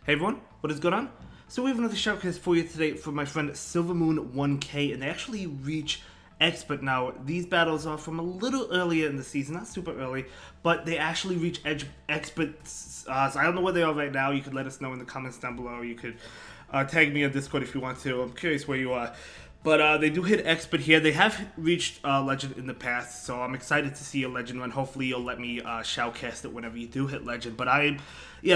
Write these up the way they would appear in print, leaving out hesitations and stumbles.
Hey everyone, what is going on? So we have another shoutcast for you today from my friend Silvermoon1k, and they actually reach expert now. These battles are from a little earlier in the season, not super early, but they actually reach expert. So I don't know where they are right now. You could let us know in the comments down below. You could tag me on Discord if you want to. I'm curious where you are. But they do hit expert here. They have reached legend in the past, so I'm excited to see a legend run. Hopefully you'll let me shoutcast it whenever you do hit legend. But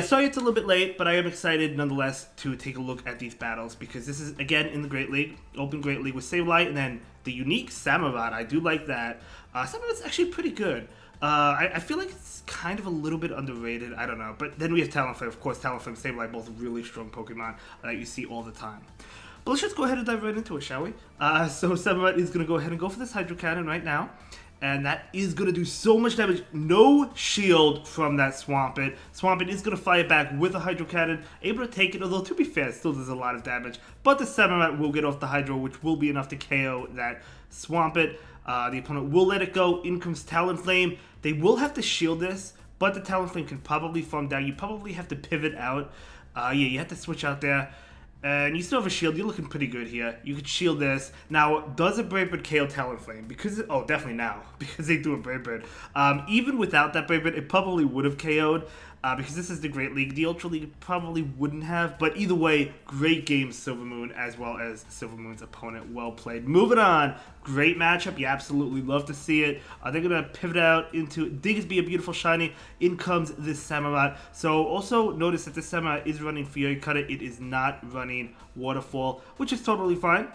sorry it's a little bit late, but I am excited nonetheless to take a look at these battles because this is, again, in the Great League, Open Great League with Sableye, and then the unique Samurott. I do like that. Samurott's actually pretty good. I feel like it's kind of a little bit underrated. I don't know. But then we have Talonflame. Of course, Talonflame, Sableye, both really strong Pokemon that you see all the time. But let's just go ahead and dive right into it, shall we? So Samurott is going to go ahead and go for this Hydro Cannon right now. And that is going to do so much damage. No shield from that Swampert. Swampert is going to fire back with a Hydro Cannon. Able to take it, although to be fair, it still does a lot of damage. But the Samurott will get off the Hydro, which will be enough to KO that Swampert. The opponent will let it go. In comes Talonflame. They will have to shield this, but the Talonflame can probably farm down. You probably have to pivot out. You have to switch out there. And you still have a shield. You're looking pretty good here. You could shield this. Now, does a Brave Bird KO Talonflame? Because definitely now. Because they do a Brave Bird. Even without that Brave Bird, it probably would have KO'd. Because this is the Great League. The Ultra League probably wouldn't have. But either way, great game, Silvermoon, as well as Silvermoon's opponent. Well played. Moving on. Great matchup. You absolutely love to see it. They're going to pivot out into Diggsby, a beautiful shiny. In comes this Samurott. So also notice that this Samurott is running Fury Cutter. It is not running Waterfall, which is totally fine.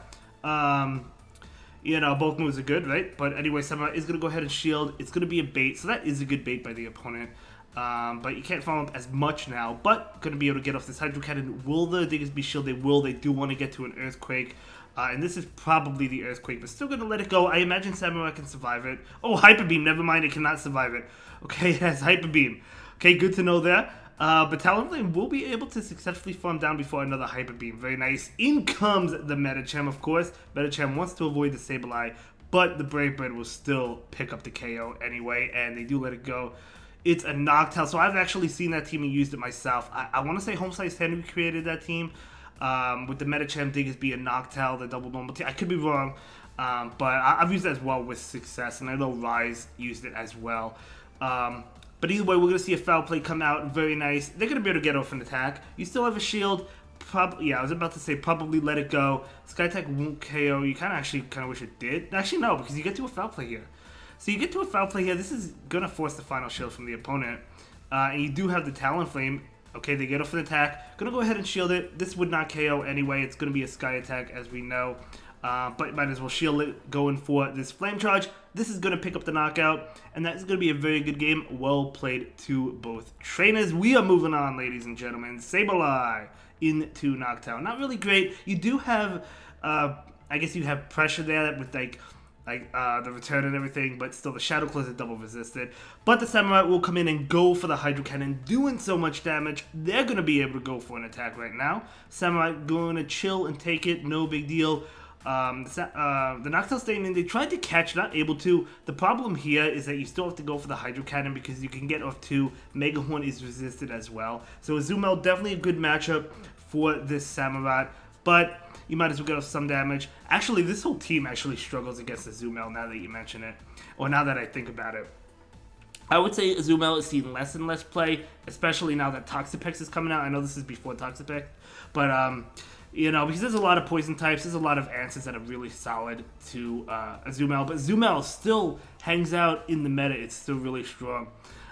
Both moves are good, right? But anyway, Samurott is going to go ahead and shield. It's going to be a bait. So that is a good bait by the opponent. But you can't follow up as much now, but going to be able to get off this Hydro Cannon. Will the Diggsby shield? They will. They do want to get to an Earthquake. And this is probably the Earthquake, but still going to let it go. I imagine Samurott can survive it. Oh, Hyper Beam. Never mind, it cannot survive it. Okay, it has Hyper Beam. Okay, good to know there. But Talonflame will be able to successfully farm down before another Hyper Beam. Very nice. In comes the Medicham, of course. Medicham wants to avoid the Sableye, but the Brave Bird will still pick up the KO anyway, and they do let it go. It's a Noctowl, so I've actually seen that team and used it myself. I want to say Homeslice Henry created that team with the Medicham, Diggsby, and Noctowl, the double normal team. I could be wrong, but I've used it as well with success, and I know Rise used it as well. But either way, we're going to see a Foul Play come out. Very nice. They're going to be able to get off an attack. You still have a shield. I was about to say probably let it go. Skytech won't KO. You kind of wish it did. Actually, no, because you get to a Foul Play here. So you get to a Foul Play here. This is going to force the final shield from the opponent. And you do have the Talonflame. Okay, they get off an attack. Going to go ahead and shield it. This would not KO anyway. It's going to be a Sky Attack, as we know. But might as well shield it going for this Flame Charge. This is going to pick up the knockout. And that's going to be a very good game. Well played to both trainers. We are moving on, ladies and gentlemen. Sableye into Noctowl. Not really great. You do have, I guess you have pressure there with the return and everything, but still the Shadow Claws are double resisted. But the Samurott will come in and go for the Hydro Cannon, doing so much damage. They're going to be able to go for an attack right now. Samurott going to chill and take it, no big deal. The Noctowl staying in, they tried to catch, not able to. The problem here is that you still have to go for the Hydro Cannon because you can get off 2. Mega Horn is resisted as well. So Azumarill, definitely a good matchup for this Samurott, but you might as well get off some damage. Actually, this whole team actually struggles against Azumarill now that you mention it, or now that I think about it. I would say Azumarill is seeing less and less play, especially now that Toxapex is coming out. I know this is before Toxapex, but because there's a lot of poison types, there's a lot of answers that are really solid to Azumarill, but Azumarill still hangs out in the meta. It's still really strong.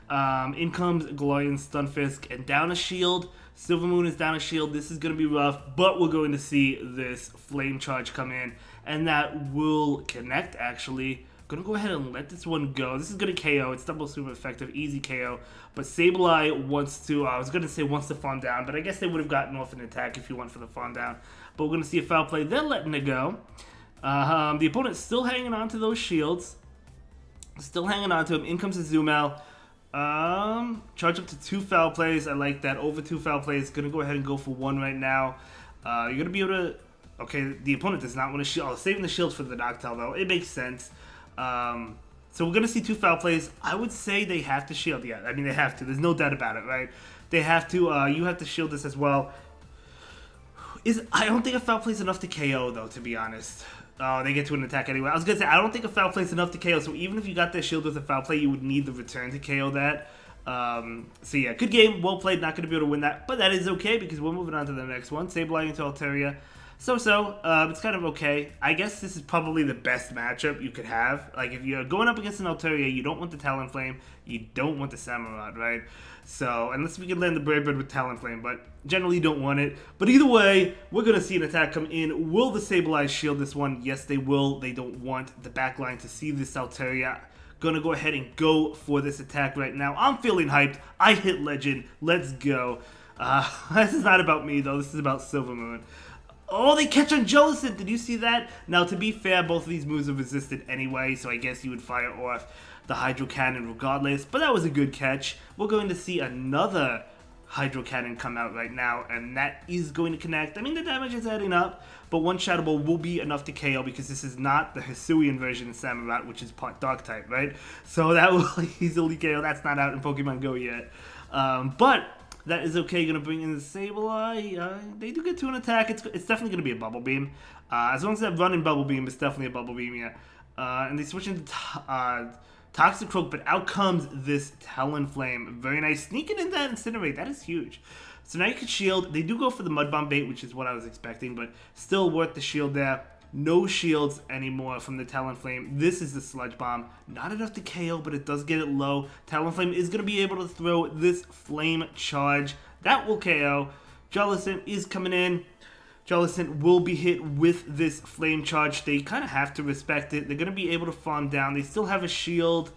In comes Galarian Stunfisk and down a shield. Silvermoon is down a shield. This is going to be rough, but we're going to see this Flame Charge come in, and that will connect, actually. Going to go ahead and let this one go. This is going to KO. It's double super effective, easy KO. But Sableye wants to, wants to farm down, but I guess they would have gotten off an attack if you went for the farm down. But we're going to see a Foul Play. They're letting it go. The opponent's still hanging on to those shields. Still hanging on to him. In comes Azumarill. Charge up to 2 Foul Plays. I like that. Over 2 Foul Plays. Gonna go ahead and go for 1 right now. You're gonna be able to. Okay, the opponent does not want to shield. Saving the shield for the Noctowl though. It makes sense. So we're gonna see 2 Foul Plays. I would say they have to shield. Yeah, I mean they have to. There's no doubt about it, right? They have to, you have to shield this as well. I don't think a foul play is enough to KO, though, to be honest. Oh, they get to an attack anyway. I was going to say, I don't think a foul play is enough to KO, so even if you got that shield with a foul play, you would need the return to KO that. So yeah, good game, well played, not going to be able to win that, but that is okay because we're moving on to the next one. Sableye into Altaria. It's kind of okay. I guess this is probably the best matchup you could have. Like, if you're going up against an Altaria, you don't want the Talonflame, you don't want the Samurott, right? So, unless we can land the Brave Bird with Talonflame, but generally you don't want it. But either way, we're going to see an attack come in. Will the Sableye shield this one? Yes, they will. They don't want the backline to see this Altaria. Gonna go ahead and go for this attack right now. I'm feeling hyped. I hit Legend. Let's go. This is not about me, though. This is about Silvermoon. Oh, they catch on Jellicent. Did you see that? Now, to be fair, both of these moves are resisted anyway, so I guess you would fire off the Hydro Cannon regardless. But that was a good catch. We're going to see another Hydro Cannon come out right now, and that is going to connect. I mean, the damage is adding up, but one Shadow will be enough to KO because this is not the Hisuian version of Samurott, which is part Dark type, right? So that will easily KO. That's not out in Pokemon Go yet. But that is okay. Going to bring in the Sableye. They do get to an attack. It's definitely going to be a Bubble Beam. As long as that running Bubble Beam, it's definitely a Bubble Beam, yeah. And they switch into Toxicroak, but out comes this Talonflame. Very nice. Sneaking in that Incinerate. That is huge. So now you can shield. They do go for the Mud Bomb bait, which is what I was expecting, but still worth the shield there. No shields anymore from the Talonflame. This is the Sludge Bomb. Not enough to KO, but it does get it low. Talonflame is going to be able to throw this Flame Charge. That will KO. Jellicent is coming in. Jellicent will be hit with this Flame Charge. They kind of have to respect it. They're going to be able to farm down. They still have a shield.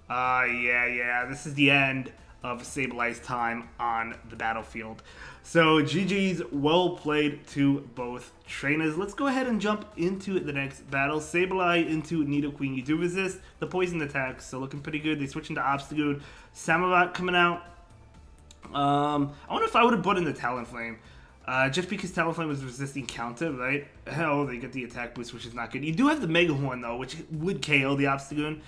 Yeah. This is the end of Sableye's time on the battlefield. So GG's, well played to both trainers. Let's go ahead and jump into the next battle. Sableye into Nidoqueen. You do resist the poison attacks, so looking pretty good. They switch into Obstagoon. Samurott coming out. I wonder if I would have brought in the Talonflame. Just because Talonflame was resisting counter, right? Hell, they get the attack boost, which is not good. You do have the Mega Horn, though, which would KO the Obstagoon.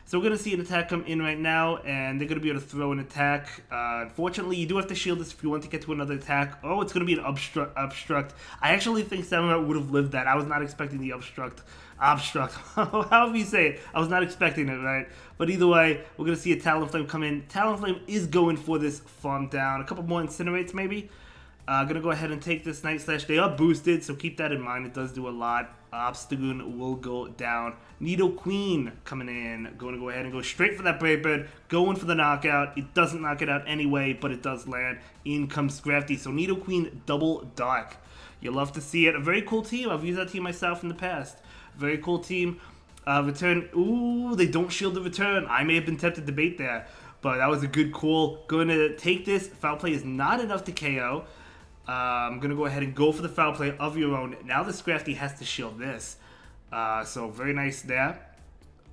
So we're going to see an attack come in right now, and they're going to be able to throw an attack. Unfortunately, you do have to shield this if you want to get to another attack. Oh, it's going to be an Obstruct. I actually think Samurott would have lived that. I was not expecting the Obstruct. However you say it. I was not expecting it, right? But either way, we're going to see a Talonflame come in. Talonflame is going for this farm down. A couple more Incinerates, maybe. Gonna go ahead and take this Night Slash. They are boosted, so keep that in mind. It does do a lot. Obstagoon will go down. Nidoqueen coming in. Going to go ahead and go straight for that Brave Bird. Going for the knockout. It doesn't knock it out anyway, but it does land. In comes Scrafty. So Nidoqueen double dark. You love to see it. A very cool team. I've used that team myself in the past. Very cool team. Return. Ooh, they don't shield the return. I may have been tempted to bait there, but that was a good call. Going to take this. Foul play is not enough to KO. I'm going to go ahead and go for the foul play of your own. Now the Scrafty has to shield this. So very nice there.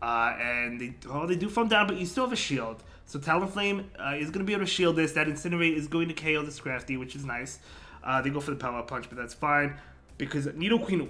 And they do farm down, but you still have a shield. So Talonflame is going to be able to shield this. That Incinerate is going to KO the Scrafty, which is nice. They go for the Power Punch, but that's fine. Because Nidoqueen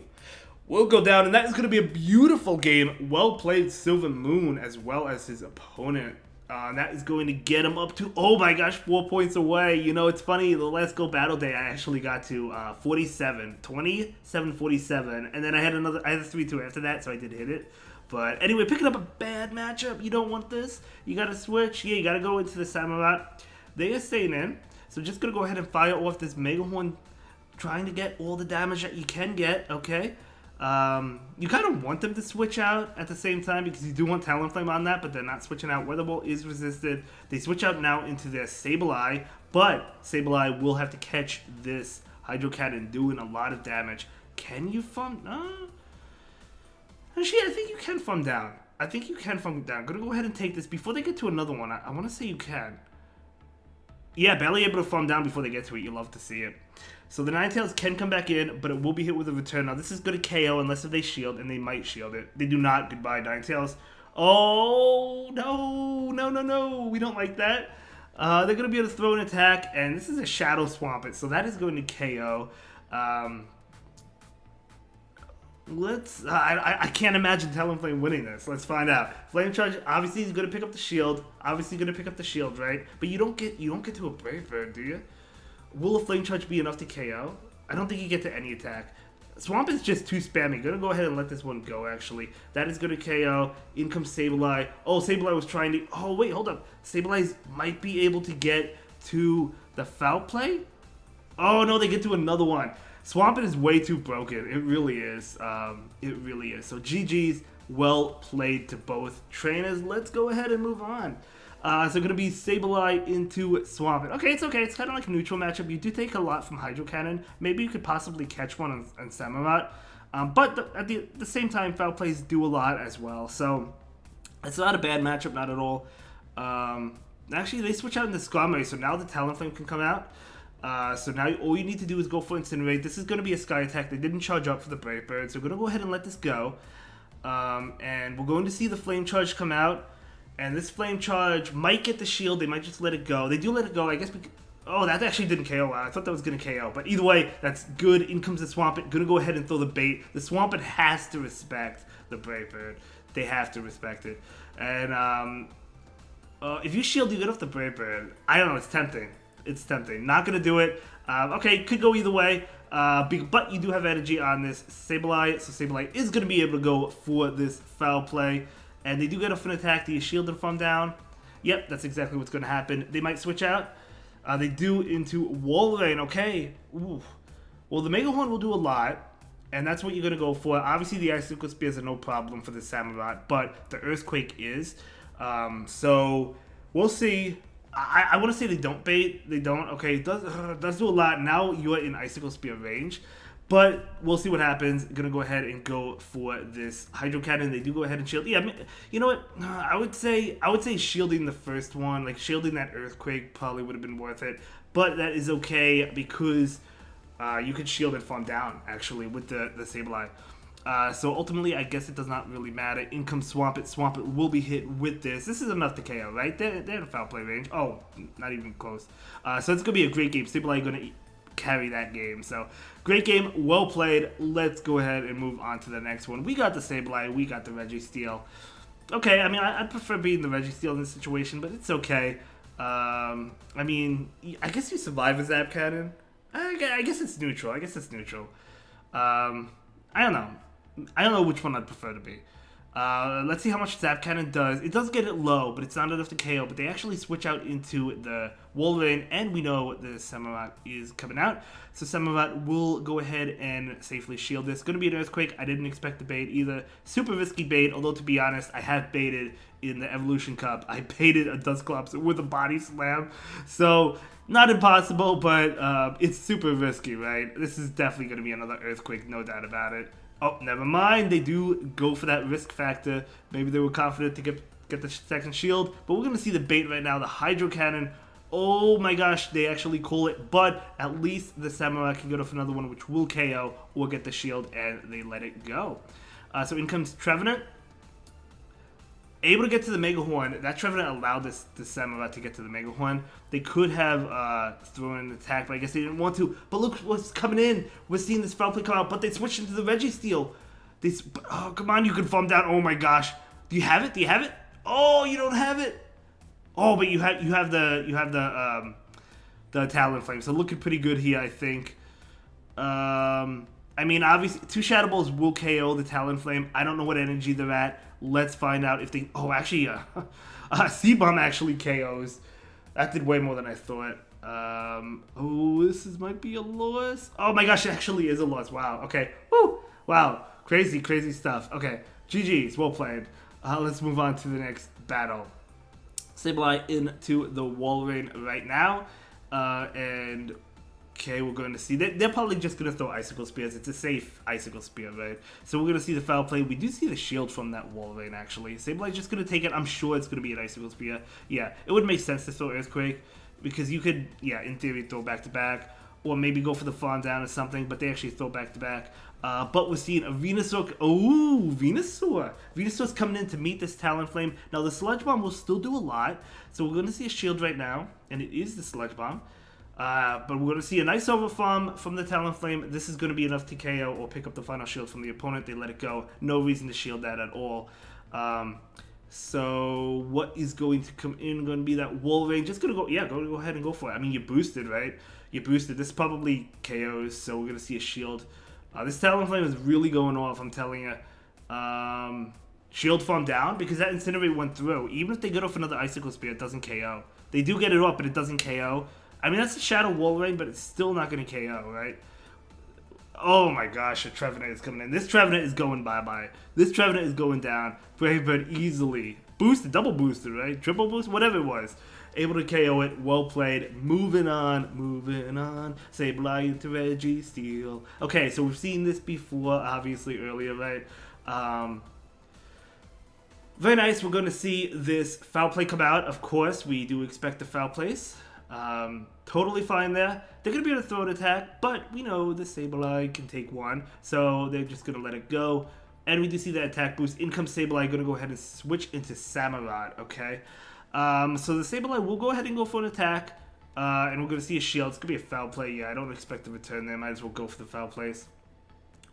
will go down, and that is going to be a beautiful game. Well played, Silvermoon, as well as his opponent. That is going to get him up to, oh my gosh, 4 points away. You know, it's funny, the Let's Go Battle Day, I actually got to 47, 47, and then I had a 3-2 after that, so I did hit it. But anyway, picking up a bad matchup, you don't want this. You got to switch. Yeah, you got to go into the Samurott. They are staying in, so just going to go ahead and fire off this Mega Horn, trying to get all the damage that you can get, okay? You kind of want them to switch out at the same time because you do want Talonflame on that, but they're not switching out. Weather Ball is resisted. They switch out now into their Sableye, but Sableye will have to catch this Hydro Cannon doing a lot of damage. Can you farm? Actually, I think you can farm down. I'm going to go ahead and take this. Before they get to another one, I want to say you can. Yeah, barely able to farm down before they get to it. You love to see it. So the Ninetales can come back in, but it will be hit with a return. Now, this is going to KO unless if they shield, and they might shield it. They do not. Goodbye, Ninetales. Oh, no. We don't like that. They're going to be able to throw an attack, and this is a Shadow Swampert, so that is going to KO. Let's. I can't imagine Talonflame winning this. Let's find out. Flame Charge. Obviously, he's gonna pick up the shield. Right? But you don't get to a Brave Bird, do you? Will a Flame Charge be enough to KO? I don't think you get to any attack. Swamp is just too spammy. Gonna go ahead and let this one go. Actually, that is gonna KO. In comes Sableye. Oh, Sableye was trying to. Oh wait, hold up. Sableye might be able to get to the foul play. Oh no, they get to another one. Swampert is way too broken. It really is. It really is. So GG's, well played to both trainers. Let's go ahead and move on. So going to be Sableye into Swampert. Okay, it's okay. It's kind of like a neutral matchup. You do take a lot from Hydro Cannon. Maybe you could possibly catch one on Samurott. But at the same time, foul plays do a lot as well. So it's not a bad matchup, not at all. Actually, they switch out into Skarmory, so now the Talonflame can come out. So now all you need to do is go for Incinerate. This is going to be a Sky Attack. They didn't charge up for the Brave Bird, so we're going to go ahead and let this go. And we're going to see the Flame Charge come out. And this Flame Charge might get the shield. They might just let it go. They do let it go. I guess oh, that actually didn't KO. I thought that was going to KO. But either way, that's good. In comes the Swampert. Going to go ahead and throw the bait. The Swampert has to respect the Brave Bird. They have to respect it. And if you shield, you get off the Brave Bird. I don't know. It's tempting. It's tempting. Not going to do it. Okay, could go either way. But you do have energy on this Sableye. So Sableye is going to be able to go for this foul play. And they do get off an attack. Do you shield them from down? Yep, that's exactly what's going to happen. They might switch out. They do into Walrein. Okay. Ooh. Well, the Mega Horn will do a lot. And that's what you're going to go for. Obviously, the Icicle Spears are no problem for the Samurott. But the Earthquake is. So we'll see. I want to say they don't bait. They don't. Okay, it does do a lot. Now you're in Icicle Spear range. But we'll see what happens. Gonna go ahead and go for this Hydro Cannon. They do go ahead and shield. Yeah, I mean, you know what? I would say shielding the first one, like shielding that Earthquake, probably would have been worth it. But that is okay because you could shield and farm down actually with the Sableye. So ultimately, I guess it does not really matter. In comes Swampert. Swampert will be hit with this. This is enough to KO, right? They're in foul play range. Oh, not even close. So it's gonna be a great game. Sableye gonna carry that game. So great game, well played. Let's go ahead and move on to the next one. We got the Sableye, we got the Registeel. Okay, I mean, I'd prefer beating the Registeel in this situation, but it's okay. I mean, I guess you survive a Zap Cannon. I guess it's neutral. I don't know. I don't know which one I'd prefer to be. Let's see how much Zap Cannon does. It does get it low, but it's not enough to KO. But they actually switch out into the Walrein, and we know the Samurott is coming out. So Samurott will go ahead and safely shield this. Going to be an Earthquake. I didn't expect to bait either. Super risky bait, although to be honest, I have baited in the Evolution Cup. I baited a Dusclops with a Body Slam. So not impossible, but it's super risky, right? This is definitely going to be another Earthquake, no doubt about it. Oh, never mind. They do go for that risk factor. Maybe they were confident to get the second shield. But we're going to see the bait right now. The Hydro Cannon. Oh my gosh, they actually call it. But at least the Samurott can get off another one, which will KO or get the shield, and they let it go. So in comes Trevenant. Able to get to the Mega Horn. That Trevenant allowed this Samurott to get to the Mega Horn. They could have thrown an attack, but I guess they didn't want to. But look what's coming in. We're seeing this foul play come out, but they switched into the Registeel. Oh, come on, you can farm down. Oh my gosh. Do you have it? Oh, you don't have it. Oh, but you have the Talonflame. So looking pretty good here, I think. I mean, obviously, two Shadow Balls will KO the Talonflame. I don't know what energy they're at. Let's find out if they... Oh, actually, C-Bomb actually KOs. That did way more than I thought. Oh, this might be a loss. Oh my gosh, it actually is a loss. Wow, okay. Woo! Wow, crazy stuff. Okay, GG's, well played. Let's move on to the next battle. Sableye into the Walrein right now. And... Okay, we're going to see. They're probably just going to throw Icicle Spears. It's a safe Icicle Spear, right? So we're going to see the foul play. We do see the shield from that Walrein, actually. Sableye's just going to take it. I'm sure it's going to be an Icicle Spear. Yeah, it would make sense to throw Earthquake because you could, yeah, in theory, throw back-to-back or maybe go for the farm down or something, but they actually throw back-to-back. But we're seeing a Venusaur. Oh, Venusaur. Venusaur's coming in to meet this Talonflame. Now, the Sludge Bomb will still do a lot. So we're going to see a shield right now, and it is the Sludge Bomb. But we're going to see a nice overfarm from the Talonflame. This is going to be enough to KO or pick up the final shield from the opponent. They let it go. No reason to shield that at all. So what is going to come in? Going to be that wall range. Just going to go, yeah, go ahead and go for it. I mean, you boosted, right? You boosted. This probably KOs, so we're going to see a shield. This Talonflame is really going off, I'm telling you. Shield farm down because that Incinerate went through. Even if they get off another Icicle Spear, it doesn't KO. They do get it up, but it doesn't KO. I mean, that's a Shadow Wall Rain, but it's still not going to KO, right? Oh my gosh, a Trevenant is coming in. This Trevenant is going bye-bye. This Trevenant is going down. Brave Bird easily. Boosted, double boosted, right? Triple boost, whatever it was. Able to KO it. Well played. Moving on. Moving on. Sableye into Registeel. Okay, so we've seen this before, obviously, earlier, right? Very nice. We're going to see this Foul Play come out. Of course, we do expect the Foul Plays. Totally fine there. They're going to be able to throw an attack, but we know the Sableye can take one, so they're just going to let it go. And we do see that attack boost. In comes Sableye, going to go ahead and switch into Samurott, okay? So the Sableye will go ahead and go for an attack, and we're going to see a shield. It's going to be a Foul Play. Yeah, I don't expect a return there. Might as well go for the Foul Plays.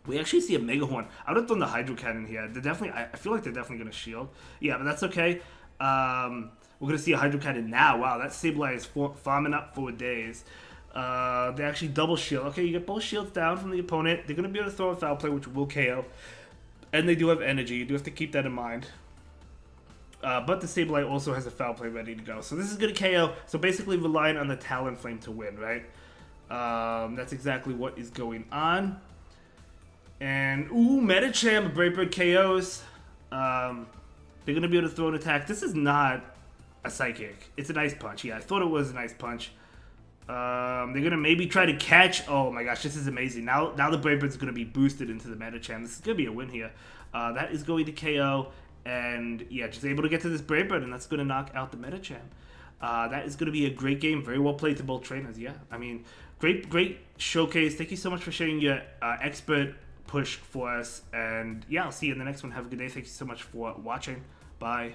We actually see a Mega Horn. I would have thrown the Hydro Cannon here. They're definitely, I feel like they're definitely going to shield. Yeah, but that's okay. We're going to see a Hydro Cannon now. Wow, that Sableye is farming up for days. They actually double shield. Okay, you get both shields down from the opponent. They're going to be able to throw a Foul Play, which will KO. And they do have energy. You do have to keep that in mind. But the Sableye also has a Foul Play ready to go. So this is going to KO. So basically relying on the Talonflame to win, right? That's exactly what is going on. And, ooh, Medicham, Brave Bird KOs. They're going to be able to throw an attack. This is not a Psychic. It's an Ice Punch. Yeah, I thought it was an Ice Punch. They're going to maybe try to catch. Oh my gosh, this is amazing. Now the Brave Bird's going to be boosted into the Medicham. This is going to be a win here. That is going to KO. And, yeah, just able to get to this Brave Bird, and that's going to knock out the Medicham. That is going to be a great game. Very well played to both trainers. Yeah, I mean, great showcase. Thank you so much for sharing your expert push for us, and yeah, I'll see you in the next one. Have a good day. Thank you so much for watching. Bye.